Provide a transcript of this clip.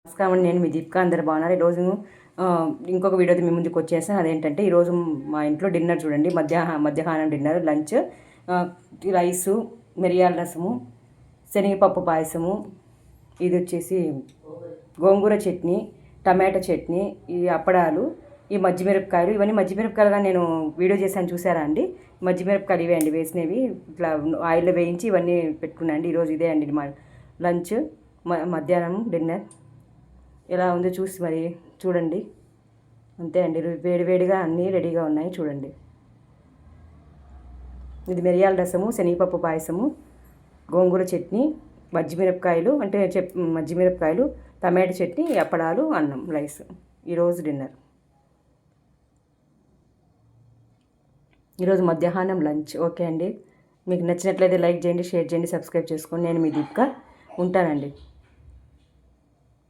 నమస్కారం, నేను మీ దీపిక. అందరు బాగున్నారు. ఈరోజు ఇంకొక వీడియోతో మీ ముందుకు వచ్చేసాను. అదేంటంటే ఈరోజు మా ఇంట్లో డిన్నర్ చూడండి. మధ్యాహ్నం డిన్నర్ లంచ్ రైసు, మిరియాల రసము, శనగపప్పు పాయసము, ఇది వచ్చేసి గోంగూర చట్నీ, టమాటా చట్నీ, ఈ అప్పడాలు, ఈ మజ్జిమిరపకాయలు. ఇవన్నీ మజ్జిమిరపకాయలుగా నేను వీడియో చేశాను, చూసారా అండి? మజ్జిమిరపకాయలు ఇవే అండి వేసినవి. ఇట్లా ఆయిల్లో వేయించి ఇవన్నీ పెట్టుకున్నాండి. ఈరోజు ఇదే అండి మా లంచ్, మధ్యాహ్నం డిన్నర్. ఎలా ఉందో చూసి మరి చూడండి. అంతే అండి, వేడివేడిగా అన్నీ రెడీగా ఉన్నాయి చూడండి. ఇది మిరియాల రసము, శనగపప్పు పాయసము, గోంగూర చట్నీ, మజ్జిమిరపకాయలు అంటే మజ్జిమిరపకాయలు, టమాటా చట్నీ, అప్పడాలు, అన్నం, రైస్. ఈరోజు డిన్నర్. ఈరోజు మధ్యాహ్నం లంచ్. ఓకే అండి, మీకు నచ్చినట్లయితే లైక్ చేయండి, షేర్ చేయండి, సబ్స్క్రైబ్ చేసుకోండి. నేను మీ దీపిక ఉంటానండి.